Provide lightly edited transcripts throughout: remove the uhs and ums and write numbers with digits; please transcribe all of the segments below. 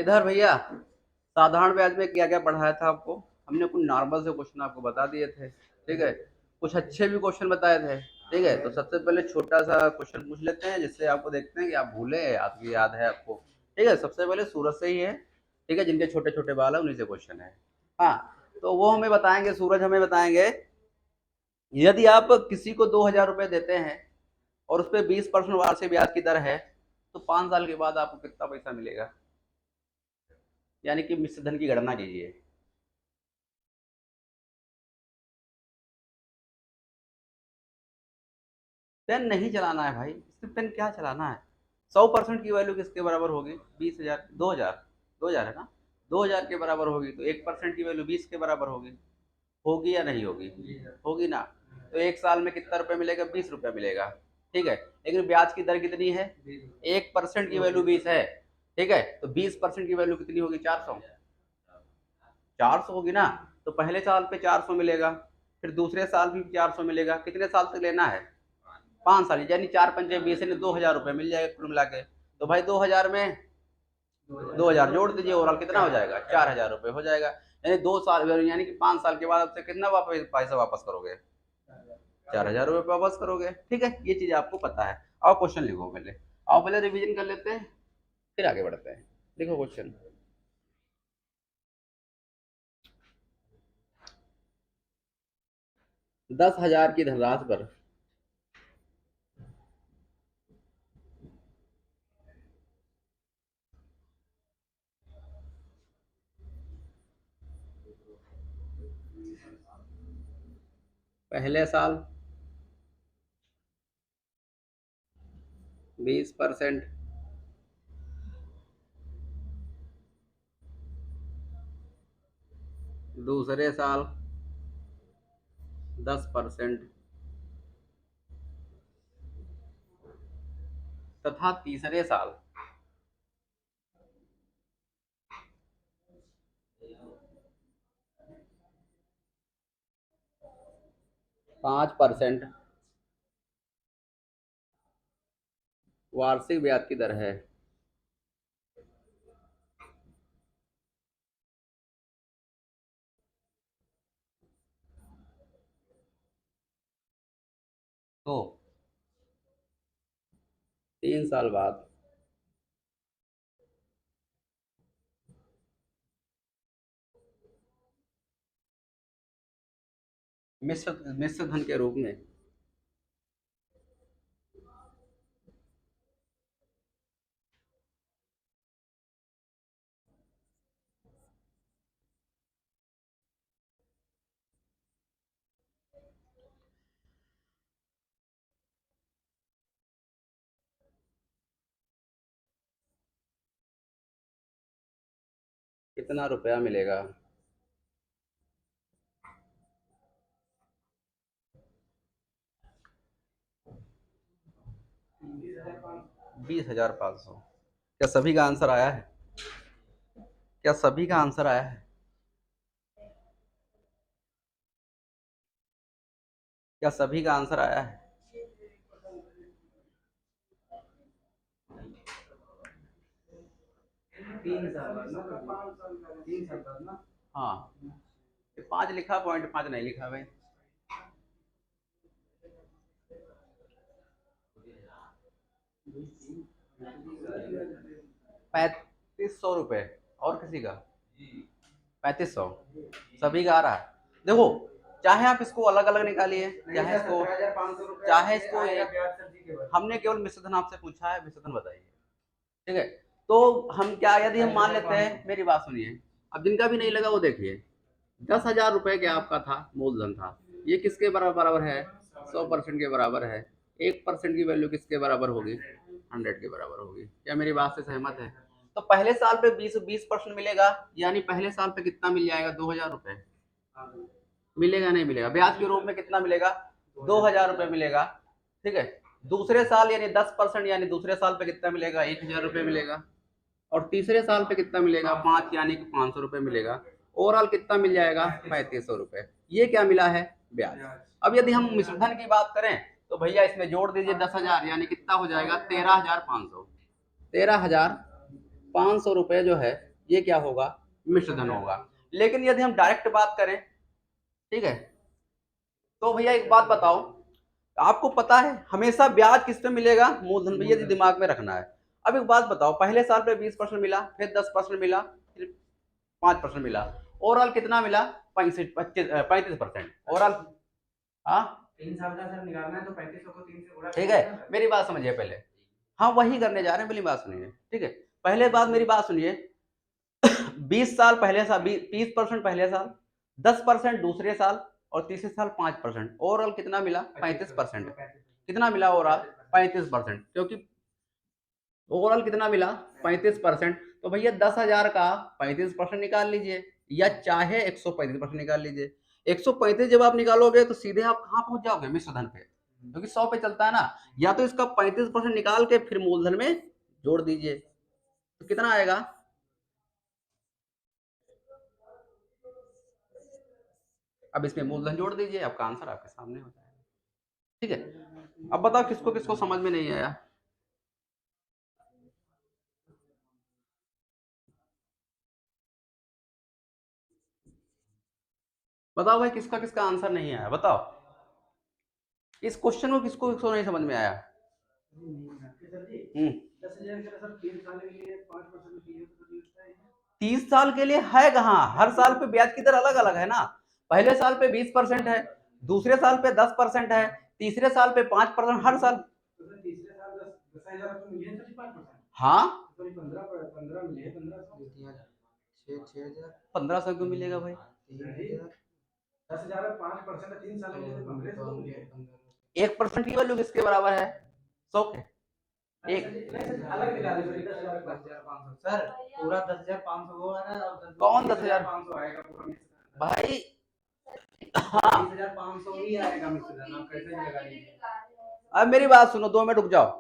इधर भैया साधारण ब्याज में क्या क्या पढ़ाया था आपको। हमने कुछ नॉर्मल से क्वेश्चन आपको बता दिए थे, ठीक है। कुछ अच्छे भी क्वेश्चन बताए थे, ठीक है। तो सबसे पहले छोटा सा क्वेश्चन पूछ लेते हैं, जिससे आपको देखते हैं कि आप भूले आपकी याद है आपको, ठीक है। सबसे पहले सूरज से ही है, ठीक है। जिनके छोटे छोटे बाल है उन्हीं से क्वेश्चन है। हाँ, तो वो हमें बताएंगे, सूरज हमें बताएंगे, यदि आप किसी को 2,000 रुपये देते हैं और उस पर 20% वार्षिक ब्याज की दर है, तो 5 साल के बाद आपको कितना पैसा मिलेगा। यानी कि मिश्र धन की गणना कीजिए। पेन नहीं चलाना है भाई, इसमें पेन क्या चलाना है। 100% की वैल्यू किसके बराबर होगी? 20,000, 2,000, 2,000 है ना। 2,000 के बराबर होगी तो 1% की वैल्यू 20 के बराबर होगी। होगी या नहीं होगी? होगी ना। तो 1 साल में कितना रुपये मिलेगा? 20 रुपये मिलेगा, ठीक है। लेकिन ब्याज की दर कितनी है? 1% की वैल्यू 20 है, ठीक है। तो 20% की वैल्यू कितनी होगी? 400। 400 होगी ना। तो पहले साल पे 400 मिलेगा, फिर दूसरे साल भी 400 मिलेगा। कितने साल तक लेना है? 5 साल, यानी 4 पंजे 20, यानी 2,000 रुपये मिल जाएगा कुल मिला के। तो भाई 2,000 में 2,000 जोड़ दीजिए, ओवरऑल कितना हो जाएगा? 4,000 रुपये हो जाएगा। यानी 2 साल, यानी कि 5 साल के बाद आपसे कितना वापस पैसा वापस करोगे? 4,000 रुपये वापस करोगे, ठीक है। ये चीज आपको पता है। आओ क्वेश्चन लिखो पहले, आओ पहले रिवीजन कर लेते हैं, फिर आगे बढ़ते हैं। लिखो क्वेश्चन। 10,000 की धनराशि पर पहले साल 20%, दूसरे साल 10% तथा तीसरे साल 5% वार्षिक ब्याज की दर है। तो 3 साल बाद मिश्र मिश्र धन के रूप में कितना रुपया मिलेगा? 20,500। क्या सभी का आंसर आया है? क्या सभी का आंसर आया है? क्या सभी का आंसर आया है? हाँ, ये 5 लिखा, पॉइंट 5 नहीं लिखा भाई। 3,500 रुपये। और किसी का? 3,500। सभी का आ रहा है। देखो, चाहे आप इसको अलग अलग निकालिए, चाहे इसको हमने केवल मिश्रधन आपसे पूछा है, मिश्रधन बताइए, ठीक है। तो हम क्या, यदि हम मान लेते हैं, मेरी बात सुनिए, अब जिनका भी नहीं लगा वो देखिए। 10,000 रुपये के आपका था, मूलधन था। ये किसके बराबर है? 100% के बराबर है। 1% की वैल्यू किसके बराबर होगी? 100 के बराबर होगी। क्या मेरी बात से सहमत है? तो पहले साल पे 20% मिलेगा, यानी पहले साल पे कितना मिल जाएगा? 2,000 रुपये मिलेगा, नहीं मिलेगा? ब्याज के रूप में कितना मिलेगा? 2,000 रुपये मिलेगा, ठीक है। दूसरे साल यानी 10%, यानी दूसरे साल पे कितना मिलेगा? 1,000 रुपये मिलेगा। और तीसरे साल पे कितना मिलेगा? 5, यानी कि 500 रुपये मिलेगा। ओवरऑल कितना मिल जाएगा? 3,500 रुपये। ये क्या मिला है? ब्याज। अब यदि हम मिश्रधन की बात करें, तो भैया इसमें जोड़ दीजिए 10,000, यानी कितना हो जाएगा? 13,500। 13,000 500 रुपये जो है ये क्या होगा, मिश्र धन होगा। लेकिन यदि हम डायरेक्ट बात करें, ठीक है, तो भैया एक बात बताओ, आपको पता है हमेशा ब्याज किस पे मिलेगा, मूलधन पे, यदि दिमाग में रखना है। अब एक बात बताओ, पहले साल पे 20% मिला, फिर 10% मिला, फिर 5% मिला, ओवरऑल कितना मिला, 35%। ओवरऑल, हाँ 3 साल का सर निकालना है तो 3500 को 3 से गुणा, ठीक है, मेरी बात समझिए पहले, हाँ वही करने जा रहे हैं, मेरी बात सुनिए, ठीक है, पहले बात मेरी बात सुनिए। 20 साल पहले साल, 20% पहले साल, 10% दूसरे साल, और तीसरे साल 5%, ओवरऑल कितना मिला, 35%। कितना मिला ओवरऑल, 35%, क्योंकि ओवरऑल कितना मिला, 35%। तो भैया 10,000 का 35% निकाल लीजिए, या चाहे 135% निकाल लीजिए। 135 जब आप निकालोगे तो सीधे आप कहाँ पहुंच जाओगे, मिश्र धन पे, क्योंकि 100 पे चलता है ना। या तो इसका 35% निकाल के फिर मूलधन में जोड़ दीजिए, तो कितना आएगा, अब इसमें मूलधन जोड़ दीजिए, आपका आंसर आपके सामने हो जाएगा। ठीक है, अब बताओ किसको किसको समझ में नहीं आया। बताओ भाई, किसका किसका आंसर नहीं आया, बताओ इस क्वेश्चन को किसको किसको नहीं समझ में आया। 30 साल के लिए है कहाँ, हर साल पे ब्याज की दर अलग अलग है ना। पहले साल पे 20% है, दूसरे साल पे 10% है, तीसरे साल पे 5%, हर साल। तीसरे साल 10,000 तो मिले हैं 5%। हाँ 15 मिले, 1500 क्यों मिलेगा भाई, 10,000 5%, 3 साल में 1% की वैल्यू किसके बराबर है, 100 के। एक अलग निकाल दीजिए, 10,500 सर, पूरा 10,500 वो आ रहा है, और कौन 10,500 आएगा पूरा भाई, हाँ 20,500 ही आएगा मिश्र धन, आप कैसे भी लगा लीजिए। अब मेरी बात सुनो, 2 मिनट रुक जाओ,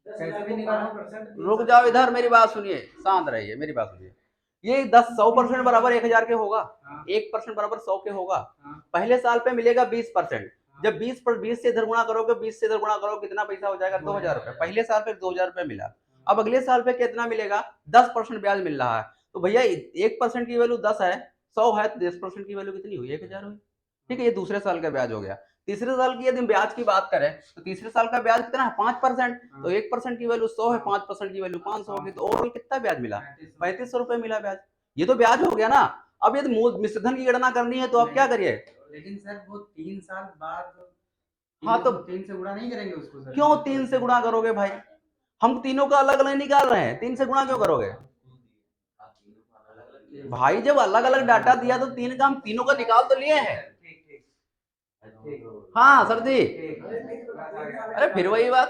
कैसे भी निकालो, रुक जाओ इधर, मेरी बात सुनिए, शांत रहिए, मेरी बात सुनिए। ये 100% बराबर 1,000 के होगा, 1% बराबर 100 के होगा। पहले साल पे मिलेगा 20%, जब 20 से इधर गुणा करोगे, 20 से इधर गुणा करोगे, कितना पैसा हो जाएगा, 2,000 रुपए। पहले साल पे 2,000 रुपए मिला, अब अगले साल पे कितना मिलेगा, 10% ब्याज मिल रहा है। तो भैया 1% की वैल्यू 10 है, 100 है, तो 10% की वैल्यू कितनी हुई, 1,000 हुई। ठीक है, ये दूसरे साल का ब्याज हो गया। तीसरे साल की यदि ब्याज की बात करें तो तीसरे साल का ब्याज कितना है, 5%। तो 1% की वैल्यू 100 है, 5% की वैल्यू 500 होगी, तो ओवरऑल कितना ब्याज मिला, 3500 रुपए मिला ब्याज। ये तो ब्याज हो गया ना। अब यदि मूल मिश्रधन की गणना करनी है तो आप क्या करिए, लेकिन सर वो 3 साल बाद, हाँ तो 3 से गुणा नहीं करेंगे उसको सर, क्यों 3 से गुणा करोगे भाई, हम तीनों का अलग अलग निकाल रहे हैं, 3 से गुणा क्यों करोगे भाई, जब अलग अलग डाटा दिया तो 3 का हम तीनों का निकाल तो लिए हैं। हाँ सर जी, अरे फिर वही बात,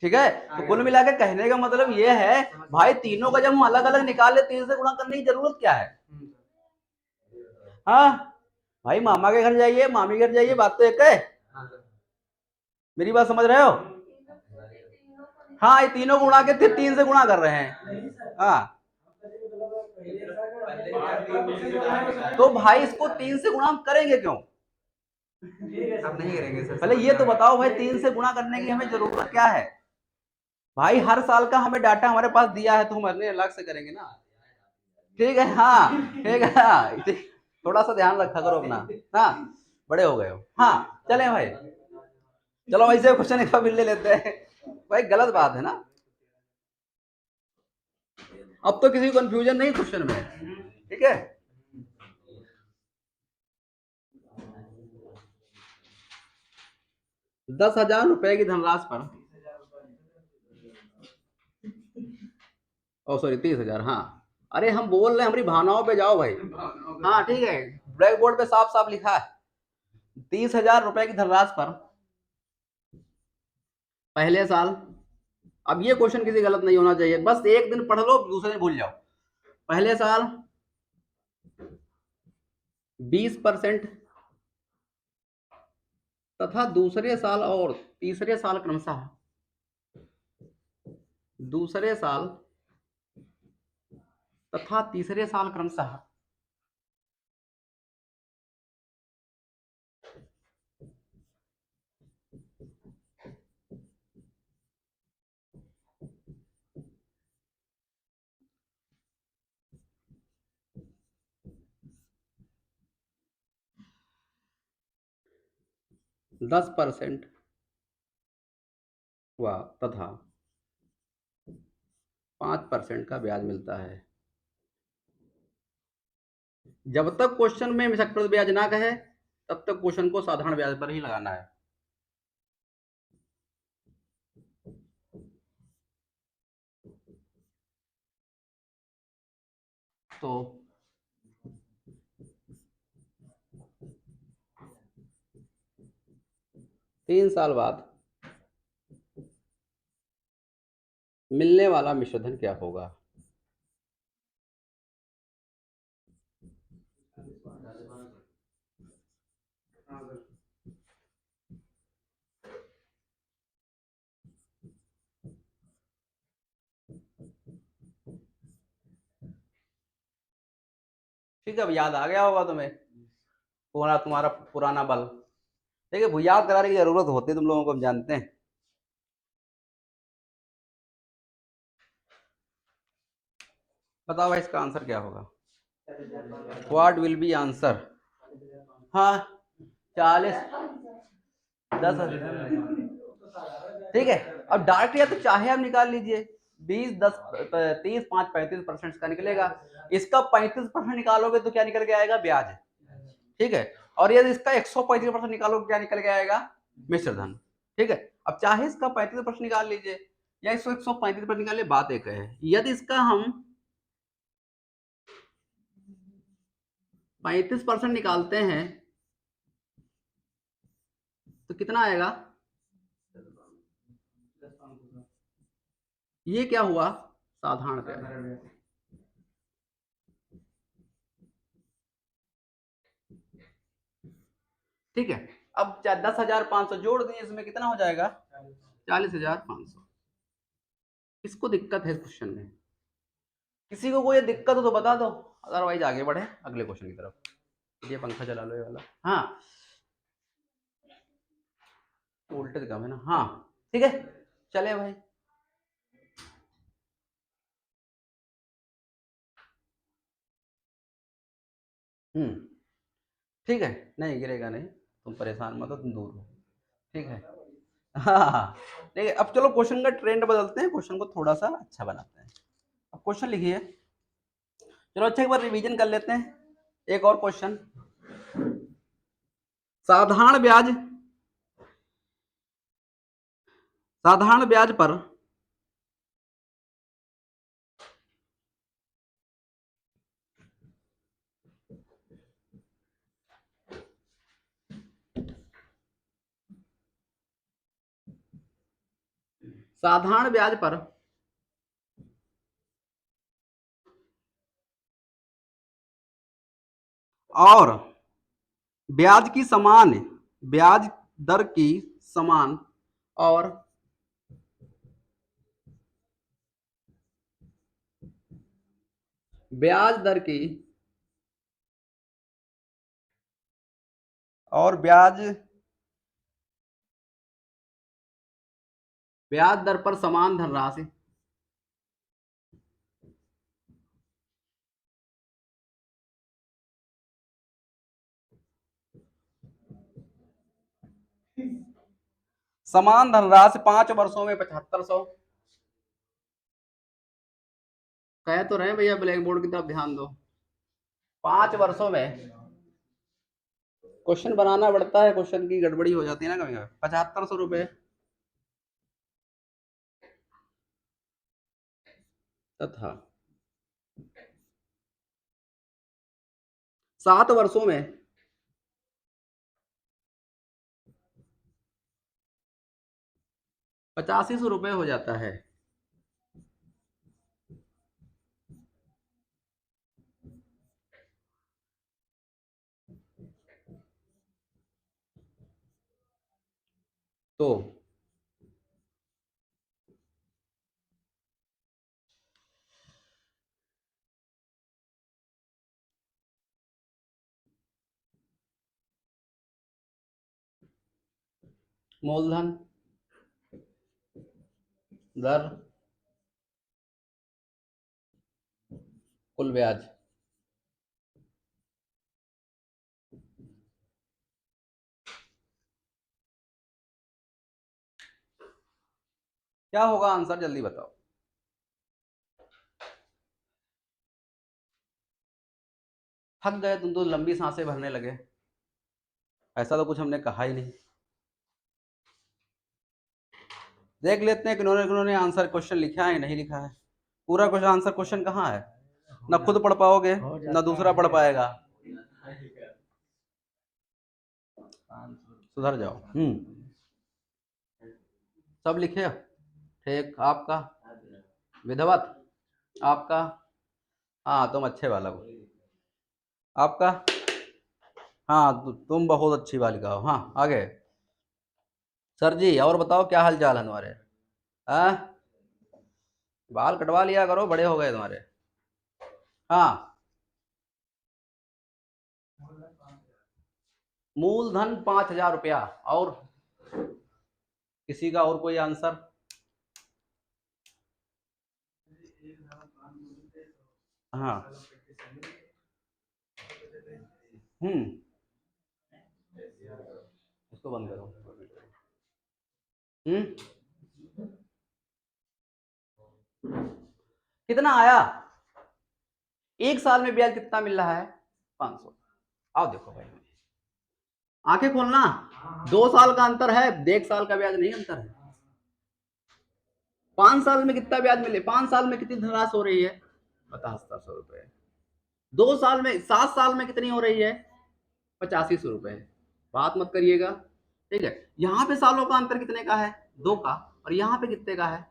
ठीक है, तो कुल मिला के कहने का मतलब ये है भाई, तीनों का जब हम अलग अलग निकाल ले, 3 से गुणा करने की जरूरत क्या है। हाँ भाई, मामा के घर जाइए, मामी के घर जाइए, बात तो एक है, मेरी बात समझ रहे हो। हाँ, ये तीनों गुणा के फिर 3 से गुणा कर रहे हैं। हाँ तो भाई इसको 3 से गुणा हम करेंगे क्यों, अब नहीं करेंगे सर, पहले ये तो बताओ भाई, 3 से गुणा करने की हमें जरूरत क्या है भाई, हर साल का हमें डाटा हमारे पास दिया है तो हम अपने अलग से करेंगे ना। ठीक है, हाँ ठीक है, हाँ थोड़ा सा ध्यान रखा करो अपना, हाँ बड़े हो गए हो। हाँ चले भाई, चलो ऐसे क्वेश्चन एक बार ले लेते हैं भाई, गलत बात है ना। अब तो किसी को कंफ्यूजन नहीं क्वेश्चन में, ठीक है। 10,000 रुपए की धनराशि पर, ओ सॉरी 30,000, हाँ, अरे हम बोल रहे हैं, हमारी भावनाओं पे जाओ भाई। हाँ ठीक है, ब्लैक बोर्ड पे साफ साफ लिखा है, 30,000 रुपए की धनराशि पर पहले साल, अब ये क्वेश्चन किसी गलत नहीं होना चाहिए, बस एक दिन पढ़ लो, दूसरे दिन भूल जाओ। पहले साल 20% तथा दूसरे साल और तीसरे साल क्रमशः, दूसरे साल तथा तीसरे साल क्रमशः 10% हुआ तथा 5% का ब्याज मिलता है। जब तक क्वेश्चन में चक्रवृद्धि ब्याज ना कहे तब तक क्वेश्चन को साधारण ब्याज पर ही लगाना है। तो 3 साल बाद मिलने वाला मिश्रधन क्या होगा? ठीक है, अब याद आ गया होगा तुम्हें पूरा तुम्हारा पुराना बल। ठीक है, वो याद कराने की जरूरत होती है तुम लोगों को, हम जानते हैं। बताओ भाई इसका आंसर क्या होगा? What will be answer? हाँ, 40, 10। ठीक है, अब डायरेक्ट या तो चाहे आप निकाल लीजिए, 20, 10, 30, 5, 35% का निकलेगा। इसका 35% निकालोगे तो क्या निकल के आएगा? ब्याज। ठीक है, और यदि इसका 135% निकालोगे क्या निकल के आएगा? मिश्रधन। ठीक है, अब चाहे इसका 35% निकाल लीजिए या इसको 135% निकालिए, बात एक है। यदि इसका हम 35% निकालते हैं तो कितना आएगा? ये क्या हुआ? साधारण ब्याज। ठीक है, अब 10,500 जोड़ दिए, इसमें कितना हो जाएगा? 40,500। किसको दिक्कत है इस क्वेश्चन में? किसी को कोई दिक्कत हो तो बता दो, अदरवाइज आगे बढ़े अगले क्वेश्चन की तरफ। ये पंखा चला लो ये वाला। हाँ, वोल्टेज कम है ना। हाँ, ठीक है, चले भाई। हम्म, ठीक है, नहीं गिरेगा नहीं, तुम परेशान मत हो, तुम दूर हो। ठीक है, हाँ हाँ, ठीक है। अब चलो क्वेश्चन का ट्रेंड बदलते हैं, क्वेश्चन को थोड़ा सा अच्छा बनाते हैं। अब क्वेश्चन लिखिए। चलो अच्छा, एक बार रिवीजन कर लेते हैं। एक और क्वेश्चन। साधारण ब्याज, साधारण ब्याज पर साधारण ब्याज पर और ब्याज की समान, ब्याज दर की समान और ब्याज दर की और ब्याज दर पर समान धनराशि। समान धनराशि 5 वर्षों में 7500। कह तो रहे भैया ब्लैक बोर्ड की तरफ ध्यान दो। 5 वर्षों में क्वेश्चन बनाना पड़ता है, क्वेश्चन की गड़बड़ी हो जाती है ना कभी कभी। 7500 रुपये तथा 7 वर्षों में 8500 रुपये हो जाता है। तो मूलधन, दर, कुल ब्याज। क्या होगा आंसर, जल्दी बताओ। थक गए तुम तो, लंबी सांसें भरने लगे। ऐसा तो कुछ हमने कहा ही नहीं। देख लेते हैं किन्होंने किन्होंने आंसर क्वेश्चन लिखा है या नहीं लिखा है। पूरा क्वेश्चन आंसर क्वेश्चन कहाँ है? ना खुद पढ़ पाओगे ना दूसरा पढ़ पाएगा। सुधर जाओ। सब लिखे। ठीक, आपका विधवत, आपका, हाँ तुम अच्छे वाला हो, आपका, हाँ तुम बहुत अच्छी बालिका हो। हाँ आगे। सर जी और बताओ क्या हाल चाल है तुम्हारे? हाँ, बाल कटवा लिया करो, बड़े हो गए तुम्हारे। हाँ, मूलधन 5,000 रुपया। और किसी का और कोई आंसर? हाँ। हम्म। इसको बंद करो। हम्म। कितना आया? एक साल में ब्याज कितना मिल रहा है? 500। आओ देखो भाई, आंखें खोलना। 2 साल का अंतर है, 1 साल का ब्याज नहीं अंतर है। 5 साल में कितना ब्याज मिले? 5 साल में कितनी धनराशि हो रही है? 7500 रुपए। 2 साल में, 7 साल में कितनी हो रही है? 8500 रुपए। बात मत करिएगा, ठीक है। यहाँ पे सालों का अंतर कितने का है? 2 का। और यहाँ पे कितने का है?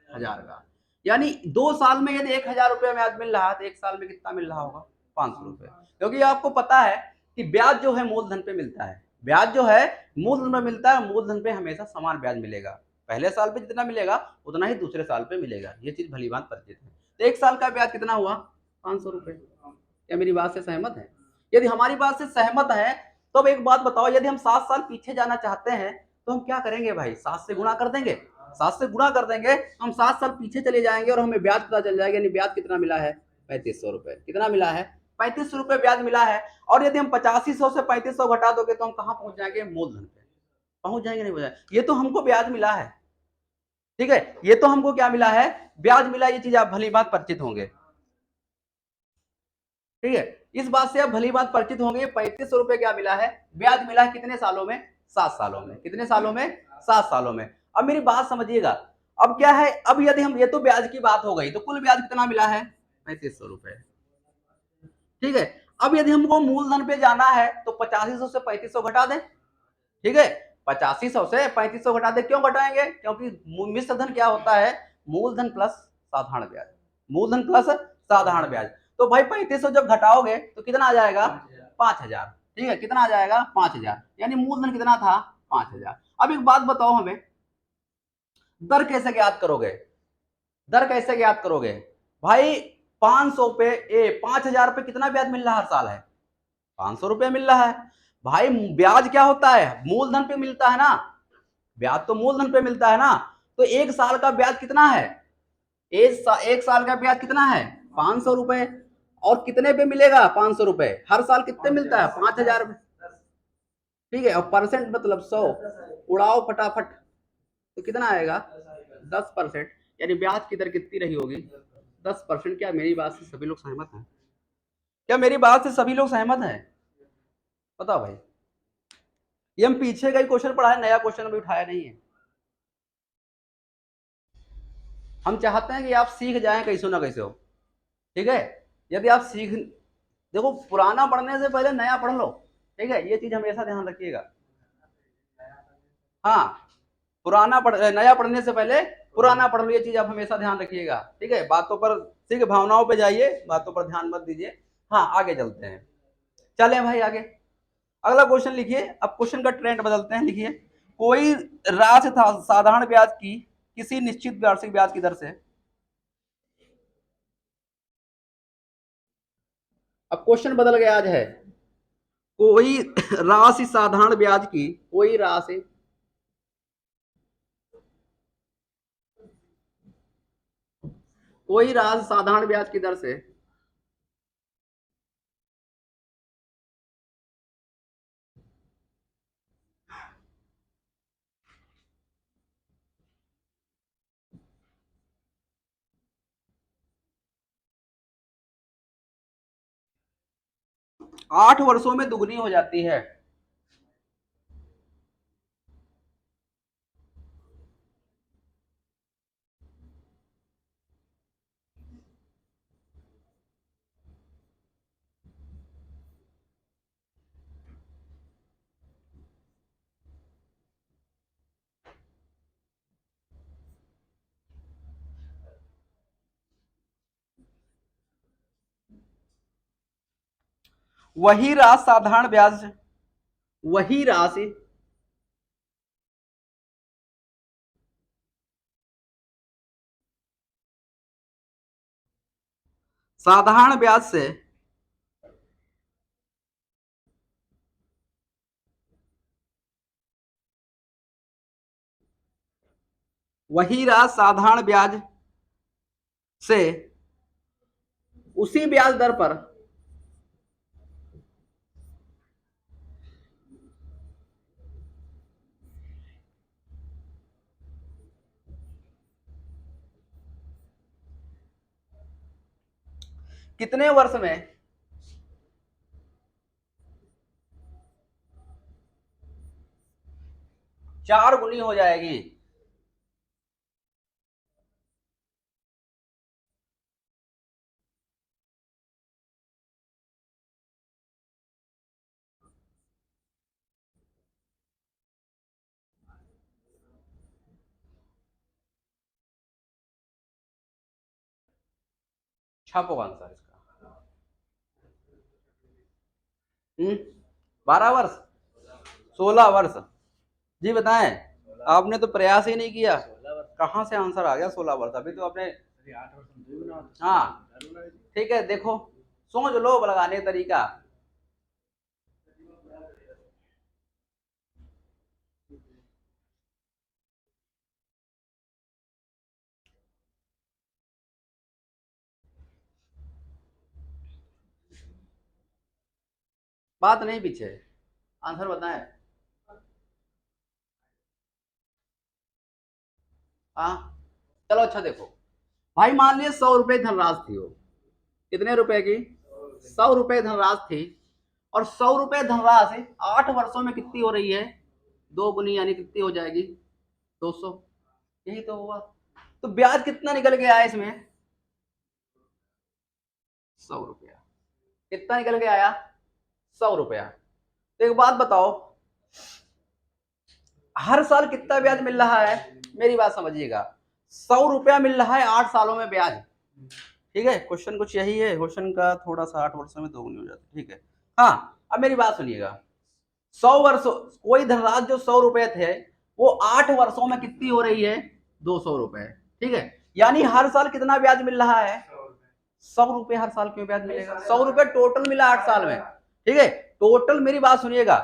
1000 का। यानी 2 साल में यदि 1000 रुपया ब्याज मिल रहा है तो 1 साल में कितना मिल रहा होगा? 500 रुपए। क्योंकि आपको पता है कि ब्याज जो है मूलधन पे मिलता है। ब्याज जो है मूलधन पे मिलता है, मूलधन पे हमेशा समान ब्याज मिलेगा। पहले साल पे जितना मिलेगा उतना ही दूसरे साल पे मिलेगा, ये चीज भली बात परिचित है। तो 1 साल का ब्याज कितना हुआ? 500 रुपए। क्या मेरी बात से सहमत है? यदि हमारी बात से सहमत है तो अब एक बात बताओ, यदि हम 7 साल पीछे जाना चाहते हैं तो हम क्या करेंगे भाई? 7 से गुणा कर देंगे। 7 से गुणा कर देंगे तो हम 7 साल पीछे चले जाएंगे और हमें ब्याज पता चल जाएगा। यानी ब्याज कितना मिला है? 3500 रुपए। कितना मिला है? 3500 रुपए ब्याज मिला है। और यदि हम 8500 से 3500 घटा दोगे तो हम कहाँ पहुंच जाएंगे? मूलधन पे पहुंच जाएंगे, नहीं पहुंच? ये तो हमको ब्याज मिला है, ठीक है। ये तो हमको क्या मिला है? ब्याज मिला। ये चीज आप भली बात परिचित होंगे, ठीक है। इस बात से आप भली बात परिचित होंगे। 3500 रुपए क्या मिला है? ब्याज मिला है। कितने सालों में? 7 सालों में। कितने सालों में? 7 सालों में। अब मेरी बात समझिएगा। अब क्या है, अब यदि हम, ये तो ब्याज की बात हो गई, तो कुल ब्याज कितना मिला है? 3500 रुपए, ठीक है। अब यदि हमको मूलधन पे जाना है तो 8500 से 3500 घटा दें, ठीक है। 8500 से 3500 घटा दे। क्यों घटाएंगे? क्योंकि मिश्र धन क्या होता है? मूलधन प्लस साधारण ब्याज। मूलधन प्लस साधारण ब्याज। तो भाई 3500 जब घटाओगे तो कितना आ जाएगा? 5000। ठीक है, कितना आ जाएगा? 5000। यानी मूलधन कितना था? 5000। अब एक बात बताओ हमें, दर कैसे ज्ञात करोगे? दर कैसे ज्ञात करोगे भाई? 500 पे 5000 पे कितना ब्याज मिल रहा हर साल है? 500 रुपया मिल रहा है। भाई ब्याज क्या होता है? मूलधन पे मिलता है ना। ब्याज तो मूलधन पे मिलता है ना। तो 1 साल का ब्याज कितना है? 1 साल का ब्याज कितना है? 500 रुपए। और कितने पे मिलेगा? 500 रुपए। हर साल कितने मिलता है? 5000। ठीक है। और परसेंट मतलब 100। उड़ाओ फटाफट। तो कितना आएगा? 10%। यानी ब्याज की दर कितनी रही होगी? 10%। क्या मेरी बात से सभी लोग सहमत हैं? क्या मेरी बात से सभी लोग सहमत हैं? बताओ भाई। ये हम पीछे का ही क्वेश्चन पढ़ा है, नया क्वेश्चन अभी उठाया नहीं है। हम चाहते हैं कि आप सीख जाएं कैसे ना कैसे हो, ठीक है। यदि आप सीख, देखो पुराना पढ़ने से पहले नया पढ़ लो, ठीक है। ये चीज हमेशा ध्यान रखिएगा। हाँ, नया पढ़ने से पहले पुराना पढ़ लो, ये चीज आप हमेशा ध्यान रखिएगा, ठीक है। बातों पर, ठीक है, भावनाओं पे जाइए, बातों पर ध्यान मत दीजिए। हाँ आगे चलते हैं। चले भाई आगे। अगला क्वेश्चन लिखिए। अब क्वेश्चन का ट्रेंड बदलते हैं। लिखिए, कोई राशि था साधारण ब्याज की किसी निश्चित वार्षिक ब्याज की दर से। अब क्वेश्चन बदल गया आज है। कोई राशि साधारण ब्याज की, कोई राशि कोई राशि साधारण ब्याज की दर से 8 वर्षों में दुगनी हो जाती है। वही राशि साधारण ब्याज, वही राशि साधारण ब्याज से वही राशि साधारण ब्याज से उसी ब्याज दर पर कितने वर्ष में 4 गुनी हो जाएगी। छापो आंसर इसका। 12 वर्ष, 16 वर्ष। जी बताएं, आपने तो प्रयास ही नहीं किया, कहां से आंसर आ गया 16 वर्ष? अभी तो आपने, हाँ ठीक है, देखो सोच लो लगाने का तरीका। बात नहीं पीछे, आंसर बताएं। हाँ चलो अच्छा देखो भाई, मान लीजिए 100 रुपए धनराशि थी वो, कितने रुपए की? 100 रुपए धनराशि थी, और 100 रुपए धनराशि 8 वर्षों में कितनी हो रही है? 2 गुनी, यानी कितनी हो जाएगी? 200। यही तो हुआ। तो ब्याज कितना निकल के आया इसमें? 100 रुपया। कितना निकल के आया? 100 रुपया। तो एक बात बताओ, हर साल कितना ब्याज मिल रहा है? मेरी बात समझिएगा, 100 रुपया मिल रहा है 8 सालों में ब्याज। ठीक है, क्वेश्चन कुछ यही है, क्वेश्चन का थोड़ा सा 8 वर्षों में 2 गुनी हो जाता है। ठीक है, हाँ अब मेरी बात सुनिएगा, 100 वर्षों, कोई धनराशि जो 100 रुपए थे, वो 8 वर्षों में कितनी हो रही है? 200 रुपए। ठीक है, यानी हर साल कितना ब्याज मिल रहा है? 100 रुपए हर साल क्यों ब्याज मिलेगा? 100 रुपए टोटल मिला 8 साल में। ठीक है, टोटल, मेरी बात सुनिएगा,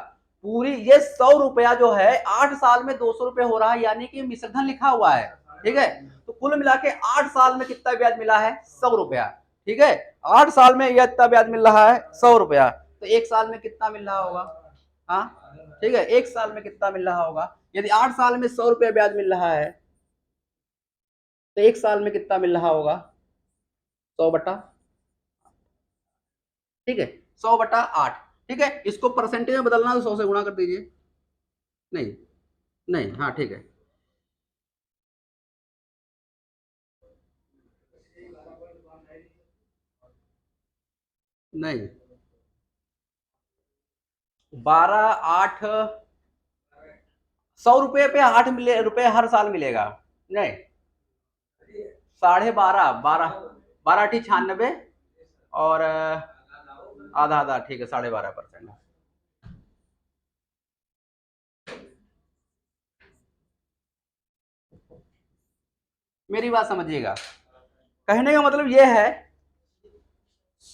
पूरी ये 100 रुपया जो है 8 साल में 200 रुपए हो रहा है, यानी कि मिश्रधन लिखा हुआ है। ठीक है, तो कुल मिला के 8 साल में कितना ब्याज मिला है? 100 रुपया। ठीक है, 8 साल में यह इतना ब्याज मिल रहा है 100 रुपया, तो 1 साल में कितना मिल रहा होगा? हाँ ठीक है, 1 साल में कितना मिल रहा होगा? यदि 8 साल में 100 रुपया ब्याज मिल रहा है, तो 1 साल में कितना मिल रहा होगा? 100 बटा, ठीक है, 100/8। ठीक है, इसको परसेंटेज में बदलना तो 100 से गुणा कर दीजिए। नहीं, नहीं, हाँ ठीक है, नहीं, 12 8, 100 रुपये पे 8 रुपए हर साल मिलेगा। नहीं, 12.5, 12 12 96, और आधा आधा, ठीक है, 12.5%। मेरी बात समझिएगा, कहने का मतलब यह है,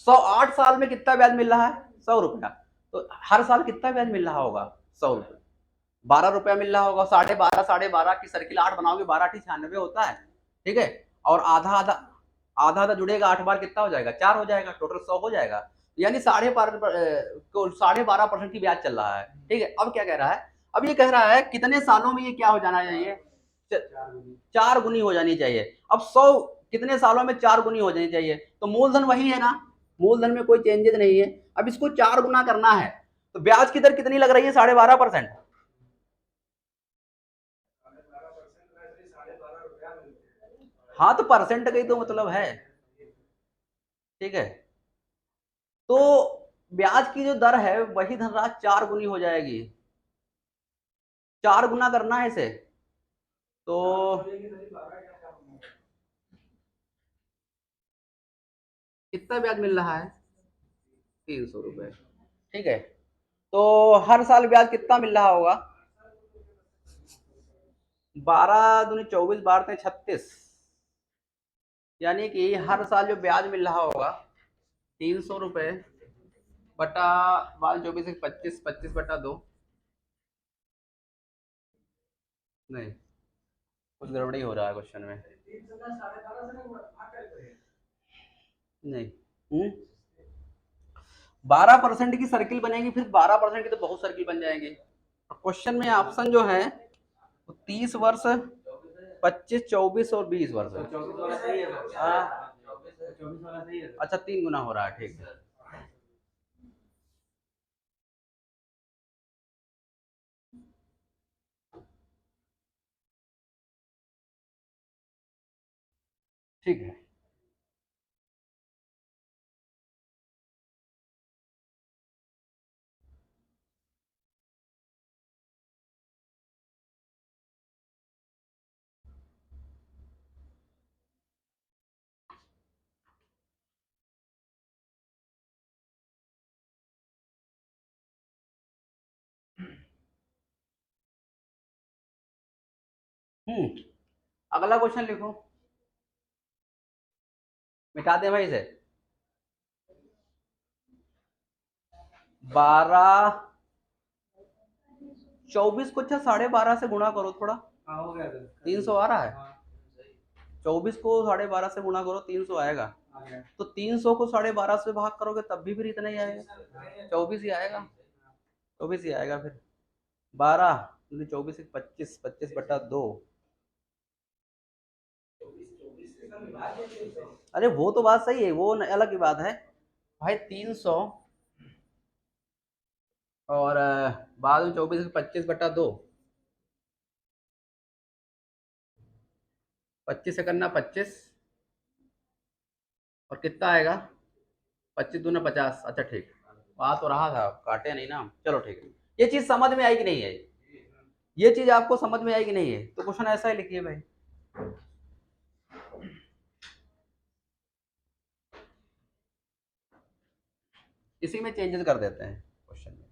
8 साल में कितना ब्याज मिल रहा है? 100 रुपया। तो हर साल कितना ब्याज मिल रहा होगा? 100 रुपया। 12 रुपया मिल रहा होगा, 12.5, 12.5 की सर्किल 8 बनाओगे, 12 8 96 होता है। ठीक है, और आधा आधा, आधा आधा जुड़ेगा 8 बार, कितना हो जाएगा? 4 हो जाएगा, टोटल 100 हो जाएगा, यानी 12.5% की ब्याज चल रहा है। ठीक है, अब क्या कह रहा है? अब ये कह रहा है कितने सालों में ये क्या हो जाना चाहिए? 4 गुनी हो जानी चाहिए। अब 100 कितने सालों में 4 गुनी हो जानी चाहिए? तो मूलधन वही है ना, मूलधन में कोई चेंजेस नहीं है, अब इसको 4 गुना करना है तो ब्याज की दर कितनी लग रही है? 12.5%। हाँ तो परसेंट का ही तो मतलब है, ठीक है। तो ब्याज की जो दर है वही धनराशि 4 गुनी हो जाएगी, 4 गुना करना है इसे। तो कितना ब्याज मिल रहा है? 300 रुपए, ठीक है। तो हर साल ब्याज कितना मिल रहा होगा? 12 दूनी 24, 12 36, यानी कि हर साल जो ब्याज मिल रहा होगा 300 रुपए बटा 12 24 25, 25/2। नहीं, कुछ गड़बड़ी हो रहा है क्वेश्चन में। नहीं, 12% की सर्किल बनेगी, फिर 12% की तो बहुत सर्किल बन जाएंगे। क्वेश्चन में ऑप्शन जो है 30 वर्ष, 25, 24 और 20 वर्ष है। अच्छा 3 गुना हो रहा है, ठीक है। ठीक है, अगला क्वेश्चन लिखो, मिटा दें भाई इसे। 12 24 को अच्छा 12.5 से गुणा करो थोड़ा, 300 आ रहा है। 24 को 12.5 से गुणा करो, 300 आएगा। तो 300 को 12.5 से भाग करोगे तब भी फिर इतना ही आएगा, 24 ही आएगा, 24 ही आएगा फिर। 12 24 25, 25/2। अरे वो तो बात सही है, वो अलग की बात है भाई। 300 और 12 24 25/2, 25 से करना 25, और कितना आएगा? 25 दूना 50। अच्छा ठीक, बात तो रहा था, काटे नहीं ना, चलो ठीक है। ये चीज समझ में आई कि नहीं आई? ये चीज आपको समझ में आई कि नहीं है? तो क्वेश्चन ऐसा ही लिखिए भाई। इसी में चेंजेस कर देते हैं क्वेश्चन में।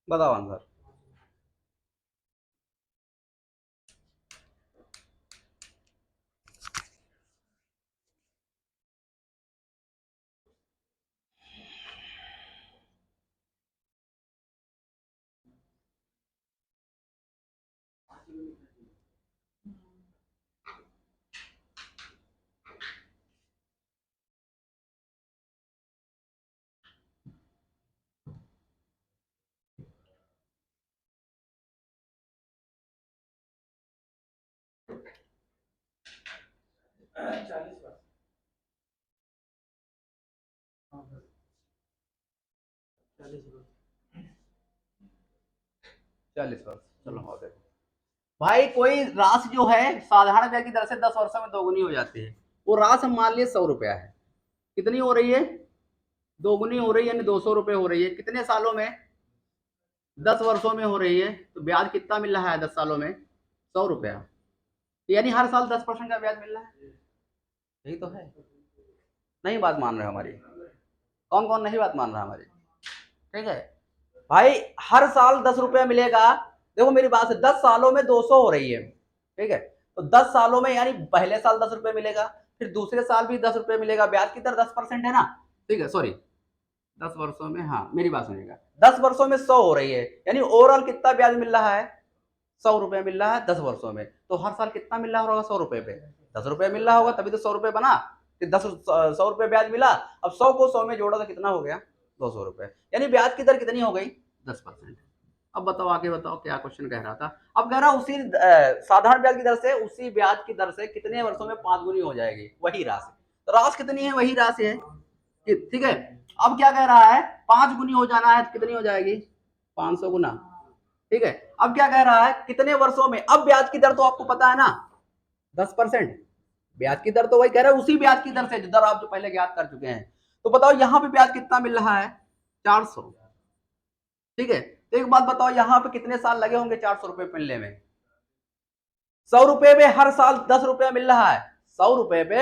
बताओ आंसर। चालीस वर्ष, चलो हो देखो भाई। कोई राशि जो है साधारण ब्याज की दर से 10 वर्षों में दोगुनी हो जाती है। वो राशि हम मान लिए 100 रुपया है, कितनी हो रही है? दोगुनी हो रही है, यानी 200 रुपये हो रही है। कितने सालों में? 10 वर्षों में हो रही है। तो ब्याज कितना मिल रहा है 10 सालों में? 100 रुपया, यानी हर साल 10% का ब्याज मिल रहा है। यही तो है। नहीं बात मान रहे हो हमारी? कौन कौन नहीं बात मान रहा हमारी? ठीक है भाई, हर साल 10 रुपया मिलेगा। देखो मेरी बात है, 10 सालों में 200 हो रही है, ठीक है। तो 10 सालों में यानी पहले साल 10 रुपए मिलेगा, फिर दूसरे साल भी 10 रुपए मिलेगा, ब्याज की दर 10% है ना, ठीक है, सॉरी 10 वर्षों में, हाँ मेरी बात सुनिएगा, 10 वर्षों में 100 हो रही है, यानी ओवरऑल कितना ब्याज मिल रहा है, 100 रुपए मिल रहा है 10 वर्षों में। तो हर साल कितना मिल रहा होगा 100 रुपए पे, 10 रुपए मिल रहा होगा, तभी तो 100 रुपए बना, कि 100 रुपए ब्याज मिला। अब 100 को 100 में जोड़ा तो कितना हो गया, 200 रुपए, यानी ब्याज की दर कितनी हो गई, 10%। अब बताओ आगे बताओ क्या क्वेश्चन कह रहा था। अब कह रहा उसी साधारण ब्याज की दर से, उसी ब्याज की दर से कितने वर्षों में 5 गुनी हो जाएगी वही राशि। तो राशि कितनी है, वही राशि है, ठीक है। अब क्या कह रहा है, 5 गुनी हो जाना है, कितनी हो जाएगी, 500 गुना, ठीक है। अब क्या कह रहा है, कितने वर्षों में। अब ब्याज की दर तो आपको पता है ना 10%, ब्याज की दर तो वही कह रहा है, उसी ब्याज की दर से जो दर आप जो पहले ज्ञात कर चुके हैं। तो बताओ यहां पे ब्याज कितना मिल रहा है, 400, ठीक है। तो एक बात बताओ, यहां पे कितने साल लगे होंगे 400 रुपए मिलने में, 100 रुपए में हर साल 10 रुपया मिल रहा है, 100 रुपए पे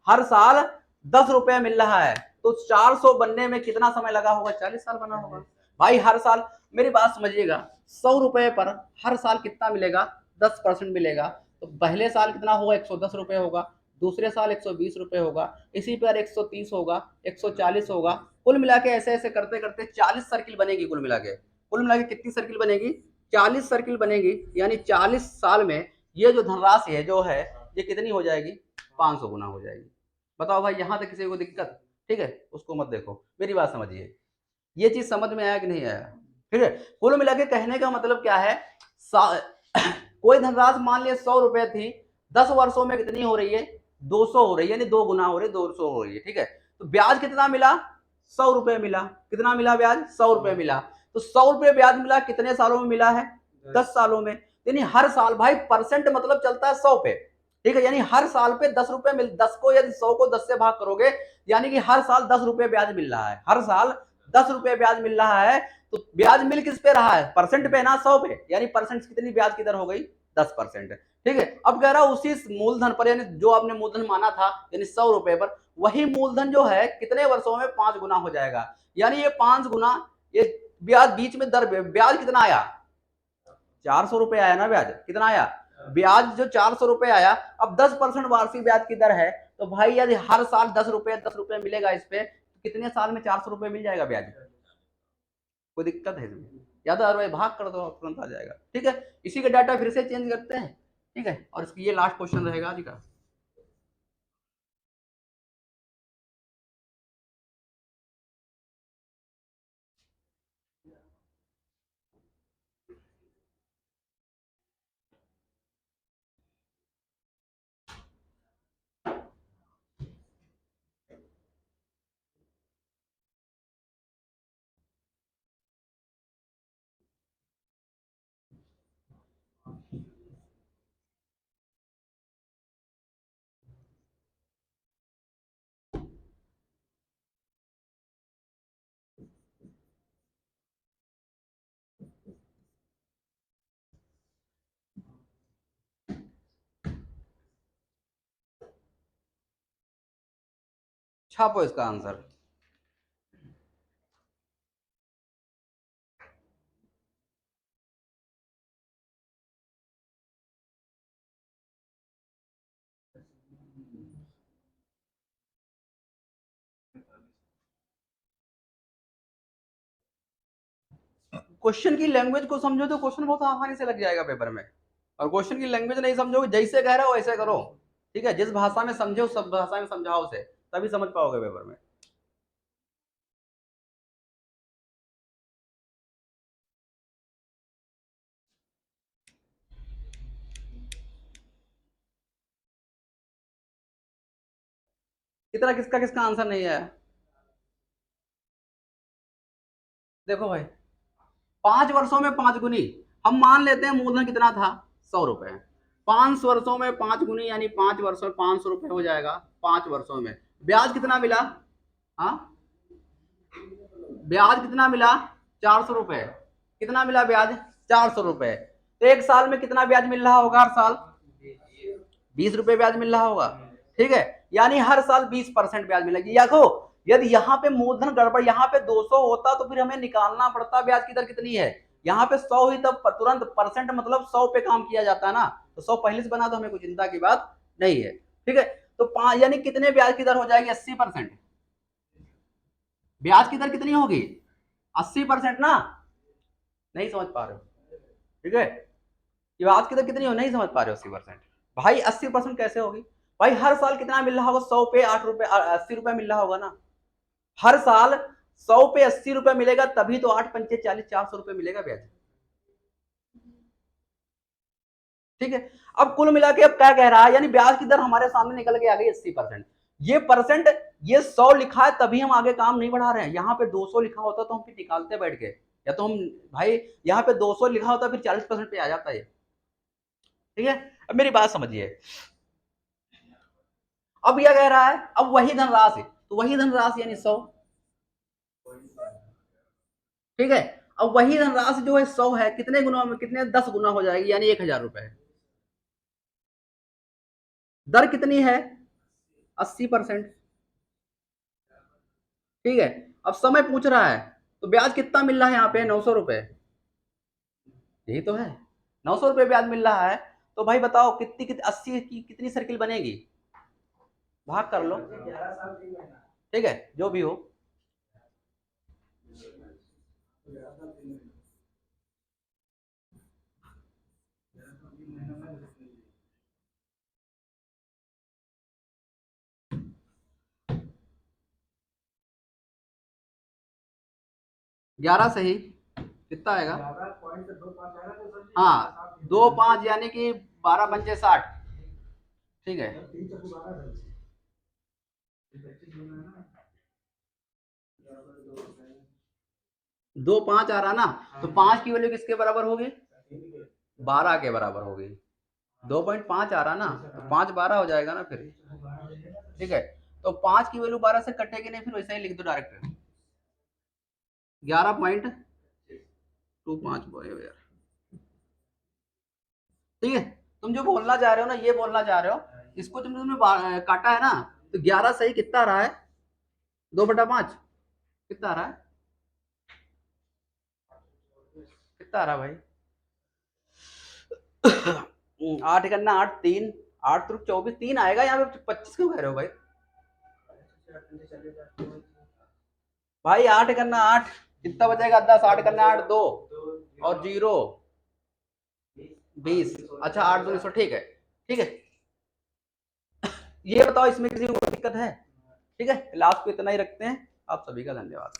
हर साल 10 रुपया मिल रहा है, तो 400 बनने में कितना समय लगा होगा, 40 साल बना होगा भाई। हर साल, मेरी बात समझिएगा, 100 रुपए पर हर साल कितना मिलेगा, 10% मिलेगा। तो पहले साल कितना होगा, 110 रुपए होगा, दूसरे साल 120 रुपए होगा, इसी पर 130 होगा, 140 होगा, कुल मिला के ऐसे ऐसे करते करते 40 सर्किल बनेगी, कुल मिला के कितनी सर्किल बनेगी, 40 सर्किल बनेगी, यानी 40 साल में ये जो धनराशि है जो है ये कितनी हो जाएगी, 500 गुना हो जाएगी। बताओ भाई, यहां तक किसी को दिक्कत, ठीक है, उसको मत देखो, मेरी बात समझिए, ये चीज समझ में आया कि नहीं आया, ठीक है। कुल मिला के कहने का मतलब क्या है, कोई धनराशि मान लिया 100 रुपए थी, 10 वर्षों में कितनी हो रही है, 200 हो रही है, यानी 2 गुना हो रही है, 200 हो रही है, ठीक है। तो ब्याज कितना मिला, 100 रुपए मिला, कितना मिला ब्याज, 100 रुपए मिला। तो 100 रुपए ब्याज मिला, कितने सालों में मिला है, 10 सालों में, यानी हर साल भाई परसेंट मतलब चलता है 100 पे, ठीक है, यानी हर साल पे 10 रुपए मिल, 10 को यदि 100 को 10 से भाग करोगे, यानी कि हर साल 10 रुपए ब्याज मिल रहा है, हर साल 10 रुपए ब्याज मिल रहा है। तो ब्याज मिल किस पे रहा है, परसेंट पे ना, 100 पे, यानी परसेंट कितनी ब्याज की दर हो गई, 10%, ठीक है। अब कह रहा उसी मूलधन पर, यानी जो आपने मूलधन माना था यानी 100 रुपए पर, वही मूलधन जो है कितने वर्षों में 5 गुना हो जाएगा, यानी ये 5 गुना, ये ब्याज बीच में दर, ब्याज कितना आया, 400 रुपए आया ना ब्याज, कितना आया ब्याज, जो 400 रुपए आया। अब 10% वार्षिक ब्याज की दर है, तो भाई यदि हर साल 10 रुपए मिलेगा इस पे, तो कितने साल में 400 रुपए मिल जाएगा ब्याज, कोई दिक्कत है इसमें, या तो अरे भाग कर दो तुरंत आ जाएगा, ठीक है। इसी का डाटा फिर से चेंज करते हैं, ठीक है, और इसकी ये लास्ट क्वेश्चन रहेगा आज का। छापो इसका आंसर। क्वेश्चन की लैंग्वेज को समझो तो क्वेश्चन बहुत आसानी से लग जाएगा पेपर में, और क्वेश्चन की लैंग्वेज नहीं समझोगे, जैसे कह रहे हो वैसे करो, ठीक है, जिस भाषा में समझे उस सब भाषा में समझाओ उसे, तभी समझ पाओगे पेपर में। कितना किसका किसका आंसर नहीं आया, देखो भाई, 5 वर्षों में 5 गुनी, हम मान लेते हैं मूलधन कितना था, 100 रुपए, 5 वर्षों में 5 गुनी, यानी 5 वर्षों में 500 रुपए हो जाएगा, 5 वर्षों में ब्याज कितना मिला, हाँ ब्याज कितना मिला, 400 रुपए, कितना मिला ब्याज, 400 रुपए। तो एक साल में कितना ब्याज मिल रहा होगा, हर साल 20 रुपए ब्याज मिल रहा होगा, ठीक है, यानी हर साल 20% ब्याज मिलेगी। या तो यदि यहाँ पे मूलधन गड़बड़, यहाँ पे 200 होता तो फिर हमें निकालना पड़ता ब्याज की दर कितनी है, यहाँ पे 100 हुई तब तुरंत परसेंट मतलब 100 पे काम किया जाता है ना, तो 100 पहले से बना तो हमें कोई चिंता की बात नहीं है। ठीक है, तो 5 यानी कितने ब्याज की दर हो जाएगी? 80%। ब्याज की दर कितनी होगी? 80% ना, नहीं समझ पा रहे हो? ठीक है, ये ब्याज की दर कितनी हो, नहीं समझ पा रहे हो? 80%। भाई 80% कैसे होगी? भाई हर साल कितना मिल रहा होगा? 100 पे 8 रुपए 80 रुपए मिल रहा होगा ना, हर साल 100 पे 80 रुपए मिलेगा, तभी तो 8 पंचे 40, 400 रुपए मिलेगा ब्याज। ठीक है, अब कुल मिला के अब क्या कह रहा है, यानी ब्याज की दर हमारे सामने निकल के आ गई 80%। ये परसेंट, ये 100 लिखा है तभी हम आगे काम नहीं बढ़ा रहे हैं। यहाँ पे 200 लिखा होता तो हम फिर निकालते बैठ के, या तो हम भाई यहाँ पे 200 लिखा होता फिर 40% पे आ जाता है। ठीक है, अब मेरी बात समझिए। अब यह कह रहा है अब वही धनराशि, तो वही धनराशि यानी 100। ठीक है, अब वही धनराशि जो है 100 है, कितने गुना में, कितने 10 गुना हो जाएगी, यानी 1000 रुपए। दर कितनी है? 80%। ठीक है, अब समय पूछ रहा है, तो ब्याज कितना मिल रहा है यहाँ पे? 900 रुपए, यही तो है, 900 रुपए ब्याज मिल रहा है। तो भाई बताओ कितनी, 80 की कितनी सर्किल बनेगी? भाग कर लो। ठीक है, जो भी हो। ग्यारह सही, कितना आएगा? हाँ, 2 5 यानी कि 12 पंचे 60। ठीक है, 2 5 आ रहा ना, तो 5 की वैल्यू किसके बराबर होगी? 12 के बराबर होगी। 2.5 आ रहा ना, तो 5 12 हो जाएगा ना फिर। ठीक है, तो 5 की वैल्यू 12 से कटेगी नहीं, फिर वैसे ही लिख दो डायरेक्ट, 11.25 यार। ठीक है, तुम जो बोलना चाह रहे हो ना, ये बोलना चाह रहे हो, इसको तुमने काटा है ना, तो 11 सही कितना आ रहा है? 2/5 कितना आ रहा है? कितना आ रहा भाई? 8 करना 8 3, 8 त्रुक 24, 3 आएगा यहाँ पे, 25 क्यों कह रहे हो भाई? भाई 8 करना 8 कितना बचेगा? 10, 8 करना 8 2 और 0 20। अच्छा 8 2 100। ठीक है, ठीक है, ये बताओ इसमें किसी को दिक्कत है? ठीक है, क्लास को इतना ही रखते हैं। आप सभी का धन्यवाद।